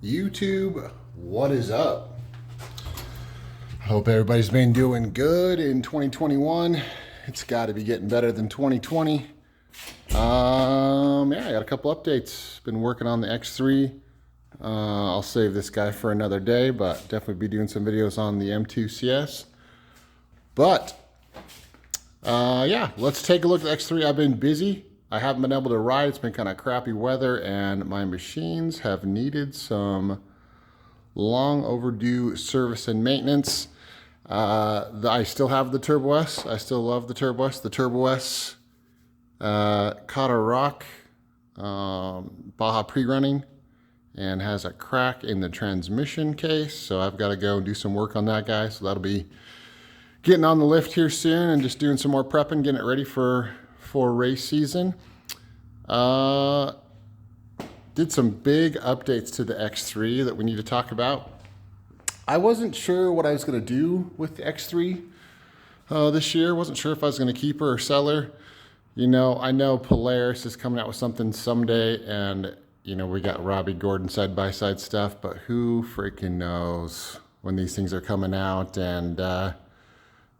YouTube, what is up? I hope everybody's been doing good in 2021. It's got to be getting better than 2020. I got a couple updates. Been working on the X3. I'll save this guy for another day, but definitely be doing some videos on the M2 CS. But let's take a look at the X3. I've been busy. I haven't been able to ride. It's been kind of crappy weather, and my machines have needed some long overdue service and maintenance. I still have the Turbo S. I still love the Turbo S. The Turbo S caught a rock Baja pre-running and has a crack in the transmission case, so I've got to go and do some work on that guy. So that'll be getting on the lift here soon and just doing some more prepping, getting it ready for race season. Did some big updates to the X3 that we need to talk about. I wasn't sure what I was going to do with the X3 this year. Wasn't sure if I was going to keep her or sell her. You know, I know Polaris is coming out with something someday, and you know, we got Robbie Gordon side-by-side stuff, but who freaking knows when these things are coming out. And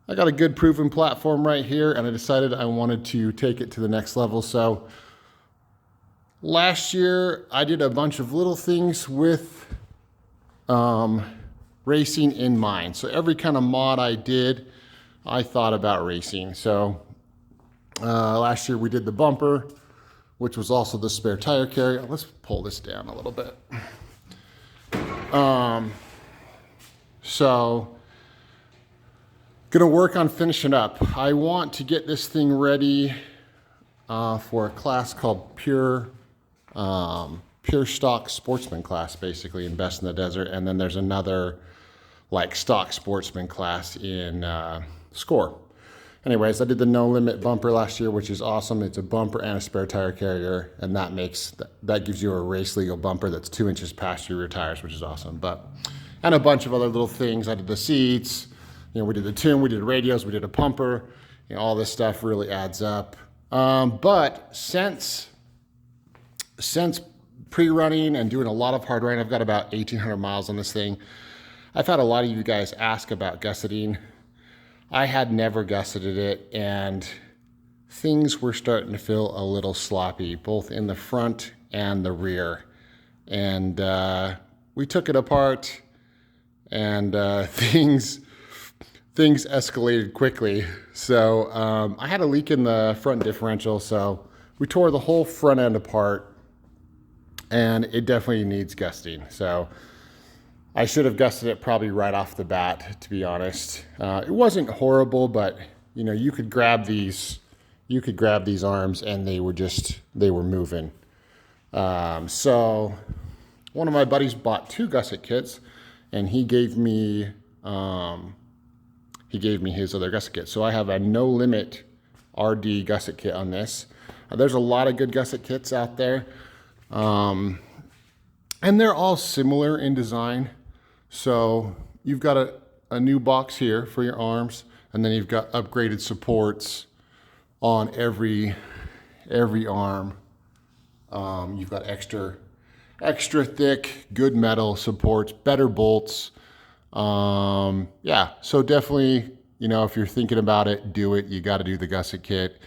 I got a good proven platform right here, and I decided I wanted to take it to the next level. So last year I did a bunch of little things with racing in mind. So every kind of mod I did, I thought about racing. So last year we did the bumper, which was also the spare tire carrier. Let's pull this down a little bit. Gonna work on finishing up. I want to get this thing ready for a class called pure stock sportsman class, basically in Best in the Desert. And then there's another like stock sportsman class in Score. Anyways, I did the no limit bumper last year, which is awesome. It's a bumper and a spare tire carrier, and that gives you a race legal bumper that's 2 inches past your rear tires, which is awesome. And a bunch of other little things. I did the seats. You know, we did the tune, we did radios, we did a pumper. You know, all this stuff really adds up. But since pre-running and doing a lot of hard riding, I've got about 1,800 miles on this thing. I've had a lot of you guys ask about gusseting. I had never gusseted it, and things were starting to feel a little sloppy, both in the front and the rear. And we took it apart, and things escalated quickly. So I had a leak in the front differential, so we tore the whole front end apart, and it definitely needs gusting. So I should have gusted it probably right off the bat, to be honest. It wasn't horrible, but you know, you could grab these arms and they were moving. So one of my buddies bought 2 gusset kits, and he gave me his other gusset kit. So I have a no limit RD gusset kit on this. There's a lot of good gusset kits out there. And they're all similar in design. So you've got a new box here for your arms, and then you've got upgraded supports on every arm. You've got extra thick, good metal supports, better bolts. So definitely, you know, if you're thinking about it, do it. You got to do the gusset kit.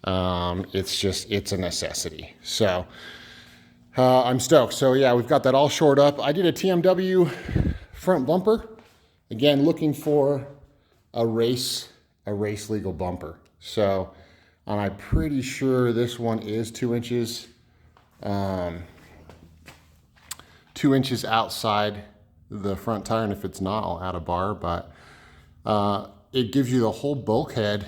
It's a necessity. So I'm stoked. So yeah, we've got that all shored up. I did a TMW front bumper. Again, looking for a race legal bumper. So, and I'm pretty sure this one is 2 inches, 2 inches outside the front tire. And if it's not, I'll add a bar, but it gives you the whole bulkhead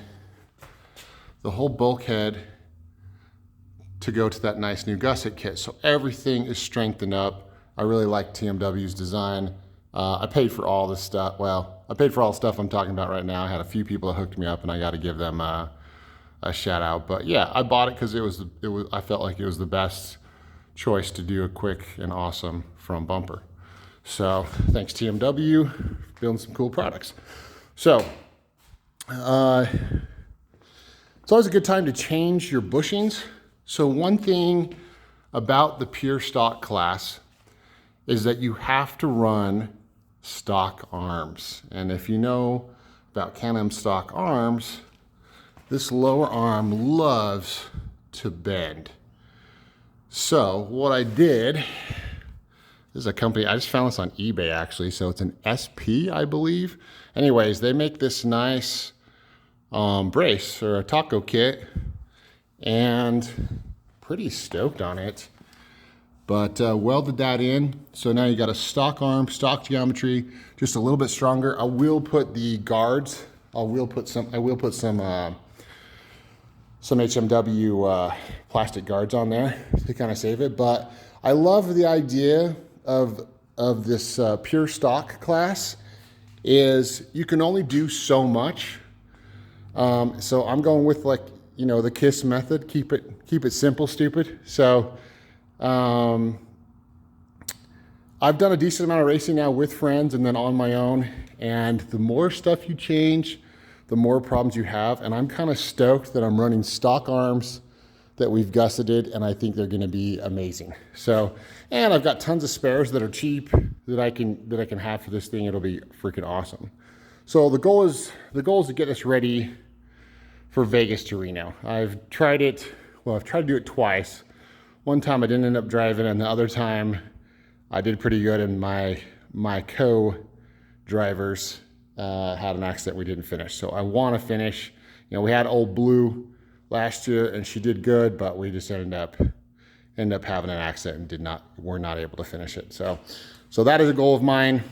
to go to that nice new gusset kit. So everything is strengthened up. I really like TMW's design. I paid for all this stuff. Well, I paid for all the stuff I'm talking about right now. I had a few people that hooked me up, and I got to give them a shout out. But yeah, I bought it because I felt like it was the best choice to do a quick and awesome front bumper. So thanks TMW for building some cool products. So it's always a good time to change your bushings. So one thing about the pure stock class is that you have to run stock arms. And if you know about Can-Am stock arms, this lower arm loves to bend. So what I did, this is a company, I just found this on eBay actually, so it's an SP, I believe. Anyways, they make this nice brace or a taco kit, and pretty stoked on it. But welded that in, so now you got a stock arm, stock geometry, just a little bit stronger. I will put the guards. I will put some HMW plastic guards on there to kind of save it. But I love the idea of this pure stock class. Is you can only do so much. So I'm going with, like, you know, the KISS method. Keep it simple, stupid. So I've done a decent amount of racing now with friends and then on my own. And the more stuff you change, the more problems you have. And I'm kind of stoked that I'm running stock arms that we've gusseted, and I think they're going to be amazing. So, and I've got tons of spares that are cheap that I can have for this thing. It'll be freaking awesome. So the goal is to get us ready for Vegas to Reno. I've tried to do it twice. One time I didn't end up driving, and the other time I did pretty good, and my co-drivers had an accident. We didn't finish. So I want to finish. You know, we had Old Blue last year and she did good, but we just ended up having an accident and were not able to finish it. So that is a goal of mine.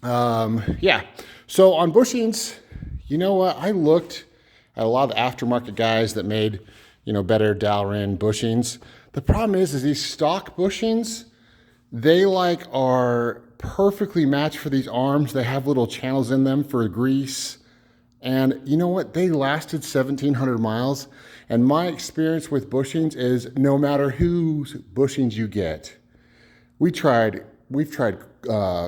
Yeah. So on bushings, you know what? I looked at a lot of aftermarket guys that made, you know, better Dalrymple bushings. The problem is these stock bushings, they are perfectly matched for these arms. They have little channels in them for grease. And you know what? They lasted 1,700 miles. And my experience with bushings is no matter whose bushings you get, we've tried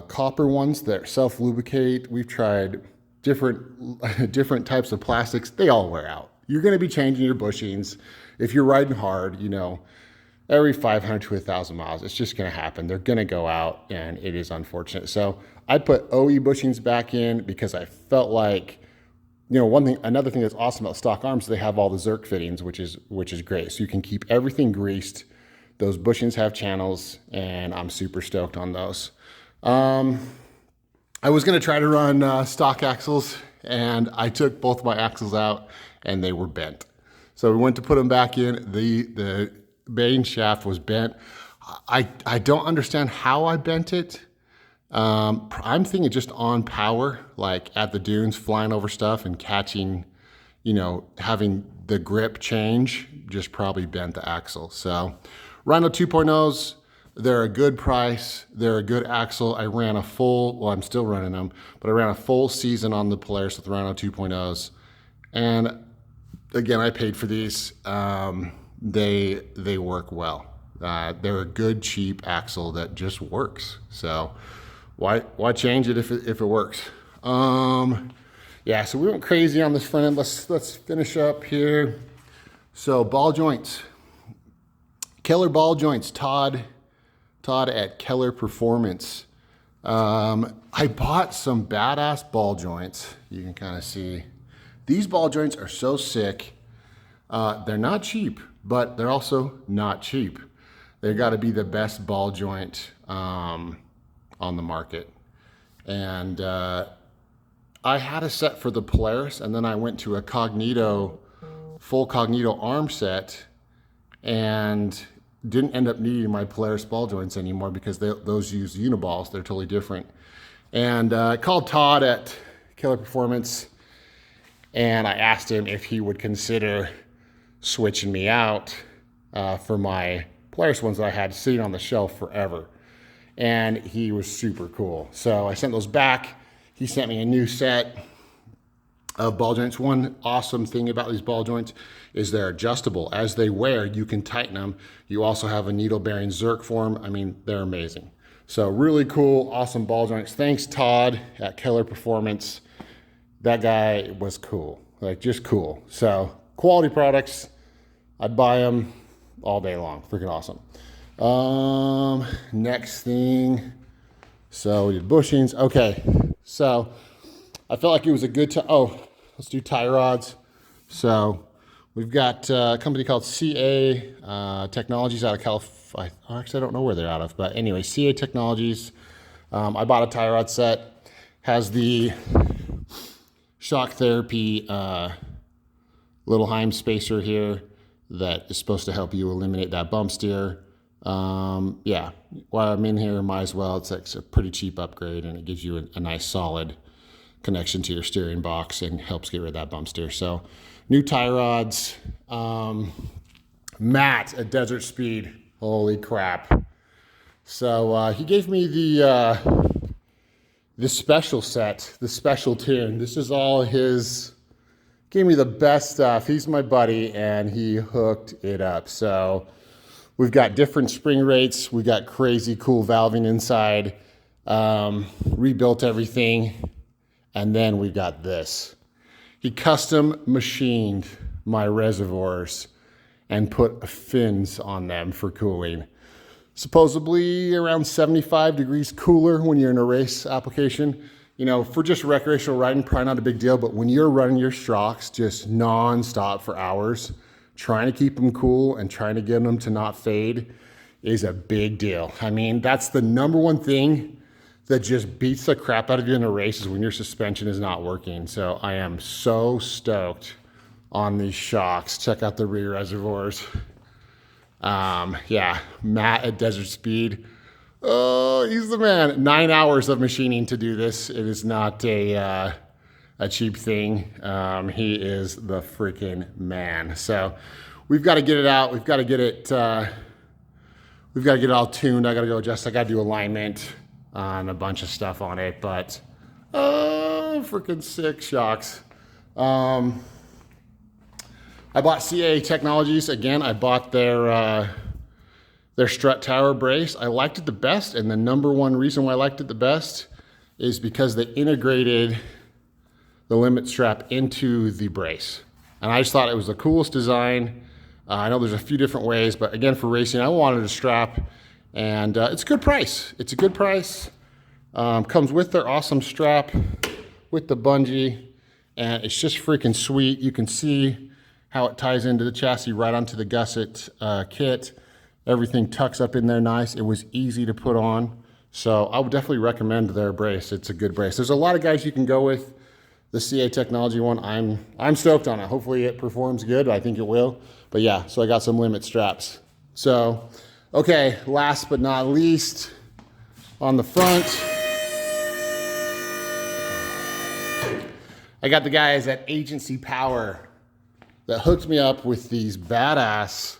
copper ones that self-lubricate. We've tried different types of plastics. They all wear out. You're going to be changing your bushings. If you're riding hard, you know, every 500 to 1,000 miles, it's just going to happen. They're going to go out, and it is unfortunate. So I put OE bushings back in because I felt like, you know, another thing that's awesome about stock arms, they have all the Zerk fittings, which is great. So you can keep everything greased. Those bushings have channels, and I'm super stoked on those. I was going to try to run stock axles, and I took both my axles out, and they were bent. So we went to put them back in. The main shaft was bent. I don't understand how I bent it. I'm thinking just on power, like at the dunes, flying over stuff and catching, you know, having the grip change, just probably bent the axle. So Rhino 2.0s, they're a good price. They're a good axle. I ran a full, well, I'm still running them, but I ran a full season on the Polaris with Rhino 2.0s. And again, I paid for these. They work well. They're a good, cheap axle that just works. So why change it if it works? Yeah, so we went crazy on this front end. Let's finish up here. So ball joints, Keller ball joints, Todd at Keller Performance. I bought some badass ball joints. You can kind of see these ball joints are so sick. They're not cheap, but they're also not cheap. They've got to be the best ball joint on the market. And I had a set for the Polaris, and then I went to a full Cognito arm set, and didn't end up needing my Polaris ball joints anymore because those use uniballs. They're totally different. And I called Todd at Keller Performance, and I asked him if he would consider switching me out for my Polaris ones that I had sitting on the shelf forever. And he was super cool. So I sent those back. He sent me a new set of ball joints. One awesome thing about these ball joints is they're adjustable. As they wear, you can tighten them. You also have a needle bearing Zerk for them. I mean, they're amazing. So really cool, awesome ball joints. Thanks, Todd at Keller Performance. That guy was cool, like just cool. So quality products, I'd buy them all day long. Freaking awesome. Next thing. So we did bushings. Okay. So I felt like it was a good time. Oh, let's do tie rods. So we've got a company called CA Technologies out of California. Actually, I don't know where they're out of, but anyway, CA Technologies. I bought a tie rod set. Has the shock therapy little Heim spacer here that is supposed to help you eliminate that bump steer. Yeah, while I'm in here, might as well. It's like a pretty cheap upgrade, and it gives you a nice solid connection to your steering box and helps get rid of that bump steer. So new tie rods. Matt at Desert Speed. Holy crap. So he gave me the special set, the special tune. This is all his, gave me the best stuff. He's my buddy, and he hooked it up. So we've got different spring rates. We got crazy cool valving inside. Rebuilt everything. And then we've got this. He custom machined my reservoirs and put fins on them for cooling. Supposedly around 75 degrees cooler when you're in a race application. You know, for just recreational riding, probably not a big deal, but when you're running your shocks just non-stop for hours, trying to keep them cool and trying to get them to not fade is a big deal. I mean, that's the number one thing that just beats the crap out of you in a race is when your suspension is not working. So I am so stoked on these shocks. Check out the rear reservoirs. Yeah, Matt at Desert Speed. Oh, he's the man. 9 hours of machining to do this. It is not a cheap thing. He is the freaking man. So we've got to get it out. We've got to get it all tuned. I got to go adjust. I got to do alignment on a bunch of stuff on it, but freaking sick shocks. I bought CA Technologies. Again, I bought their strut tower brace. I liked it the best, and the number one reason why I liked it the best is because they integrated the limit strap into the brace. And I just thought it was the coolest design. I know there's a few different ways, but again, for racing, I wanted a strap, and it's a good price. It's a good price. Comes with their awesome strap, with the bungee, and it's just freaking sweet. You can see how it ties into the chassis right onto the gusset kit. Everything tucks up in there nice. It was easy to put on. So I would definitely recommend their brace. It's a good brace. There's a lot of guys you can go with. The CA Technology one, I'm stoked on it. Hopefully it performs good. I think it will. But yeah, so I got some limit straps. So, okay, last but not least, on the front, I got the guys at Agency Power that hooked me up with these badass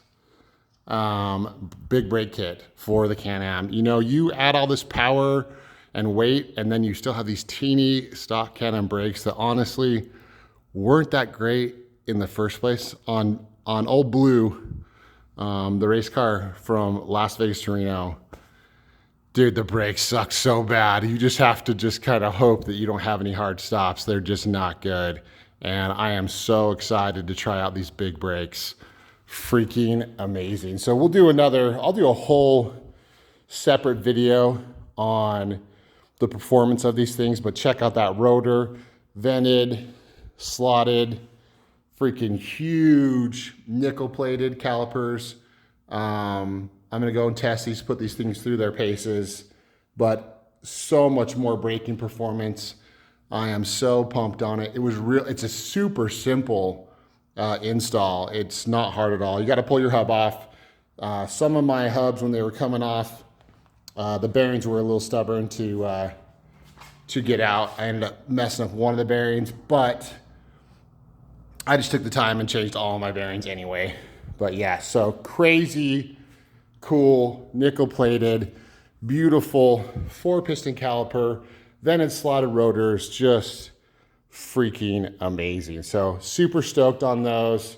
big brake kit for the Can-Am. You know, you add all this power and weight, and then you still have these teeny stock Can-Am brakes that honestly weren't that great in the first place. On Old Blue, the race car from Las Vegas to Reno, dude, the brakes suck so bad. You just have to just kind of hope that you don't have any hard stops. They're just not good. And I am so excited to try out these big brakes. Freaking amazing. So I'll do a whole separate video on the performance of these things, but check out that rotor, vented, slotted, freaking huge nickel plated calipers. I'm gonna go and test these, put these things through their paces, but so much more braking performance. I am so pumped on it. It's a super simple install. It's not hard at all. You got to pull your hub off. Some of my hubs, when they were coming off, the bearings were a little stubborn to get out. I ended up messing up one of the bearings, but I just took the time and changed all of my bearings anyway. But yeah, so crazy cool, nickel plated, beautiful 4-piston caliper, vented slotted rotors, just freaking amazing. So super stoked on those.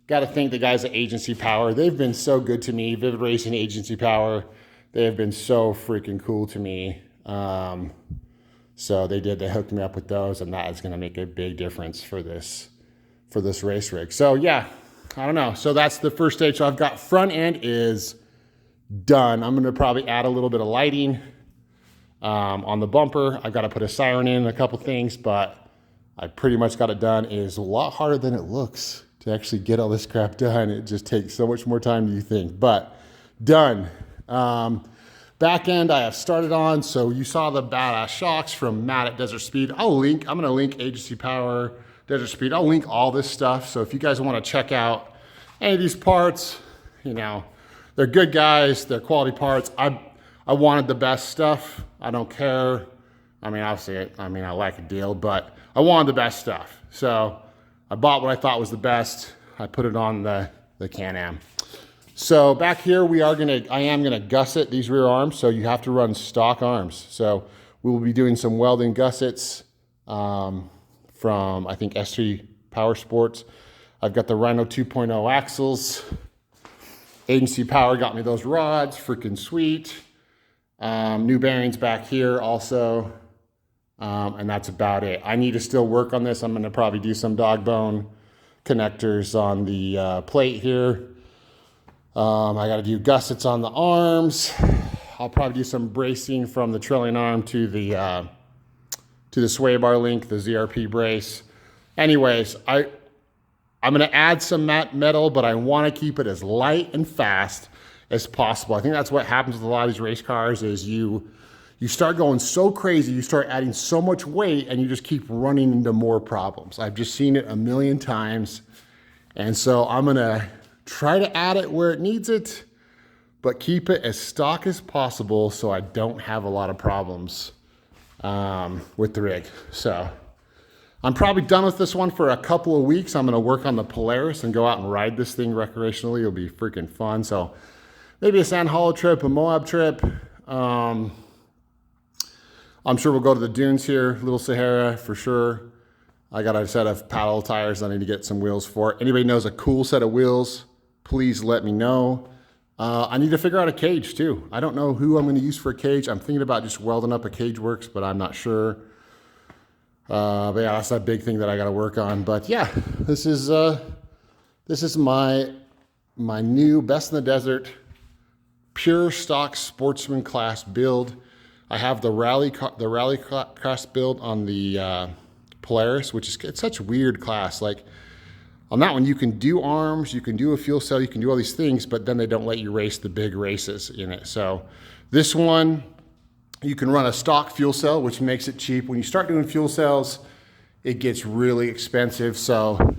Got to thank the guys at Agency Power. They've been so good to me. Vivid Racing, Agency Power. They have been so freaking cool to me. So they hooked me up with those, and that is going to make a big difference for this race rig. So yeah, I don't know. So that's the first stage. So I've got front end is done. I'm gonna probably add a little bit of lighting on the bumper. I've got to put a siren in, a couple things, but I pretty much got it done. It is a lot harder than it looks to actually get all this crap done. It just takes so much more time than you think, but done. Back end I have started on, so you saw the badass shocks from Matt at Desert Speed. I'm gonna link Agency Power, Desert Speed. I'll link all this stuff. So if you guys want to check out any of these parts, you know, they're good guys, they're quality parts. I wanted the best stuff. I don't care. I mean, obviously, I like a deal, but I wanted the best stuff. So I bought what I thought was the best. I put it on the Can-Am. So back here, I am gonna gusset these rear arms. So you have to run stock arms. So we will be doing some welding gussets from, I think, S3 Power Sports. I've got the Rhino 2.0 axles. Agency Power got me those rods, freaking sweet. New bearings back here also. And that's about it. I need to still work on this. I'm gonna probably do some dog bone connectors on the plate here. I gotta do gussets on the arms. I'll probably do some bracing from the trailing arm to the sway bar link, the ZRP brace. Anyways, I'm gonna add some matte metal, but I wanna keep it as light and fast as possible. I think that's what happens with a lot of these race cars is you start going so crazy, you start adding so much weight and you just keep running into more problems. I've just seen it a million times. And so I'm gonna try to add it where it needs it, but keep it as stock as possible so I don't have a lot of problems with the rig. So I'm probably done with this one for a couple of weeks. I'm gonna work on the Polaris and go out and ride this thing recreationally. It'll be freaking fun. So maybe a Sand Hollow trip, a Moab trip. I'm sure we'll go to the dunes here, Little Sahara for sure. I got a set of paddle tires I need to get some wheels for. Anybody knows a cool set of wheels, please let me know. I need to figure out a cage too. I don't know who I'm gonna use for a cage. I'm thinking about just welding up a Cage Works, but I'm not sure. But yeah, that's that big thing that I gotta work on. But yeah, this is my new Best in the Desert pure stock sportsman class build. I have the rally class build on the Polaris, it's such a weird class. Like on that one, you can do arms, you can do a fuel cell, you can do all these things, but then they don't let you race the big races in it. So this one, you can run a stock fuel cell, which makes it cheap. When you start doing fuel cells, it gets really expensive. So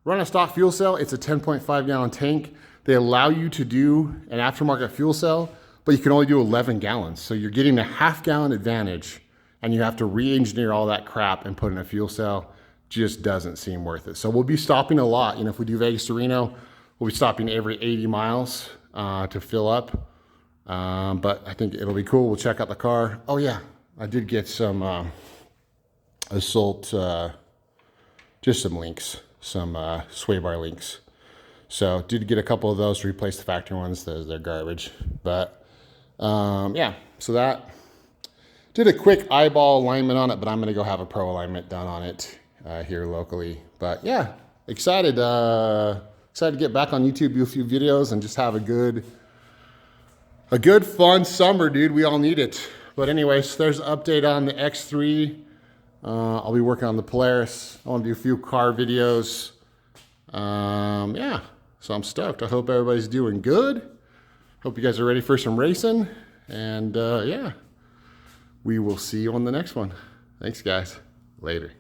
run a stock fuel cell, it's a 10.5 gallon tank. They allow you to do an aftermarket fuel cell, but you can only do 11 gallons. So you're getting a half-gallon advantage and you have to re-engineer all that crap and put in a fuel cell. Just doesn't seem worth it. So we'll be stopping a lot. You know, if we do Vegas to Reno, we'll be stopping every 80 miles to fill up. But I think it'll be cool. We'll check out the car. Oh yeah, I did get some Assault, just some links, some sway bar links. So did get a couple of those to replace the factory ones. They're garbage. But yeah, so that did a quick eyeball alignment on it, but I'm gonna go have a pro alignment done on it here locally. But yeah, excited to get back on YouTube, do a few videos, and just have a good fun summer, dude. We all need it. But anyways, there's an update on the X3. I'll be working on the Polaris. I want to do a few car videos. Yeah, so I'm stoked. I hope everybody's doing good. Hope you guys are ready for some racing. And yeah, we will see you on the next one. Thanks, guys. Later.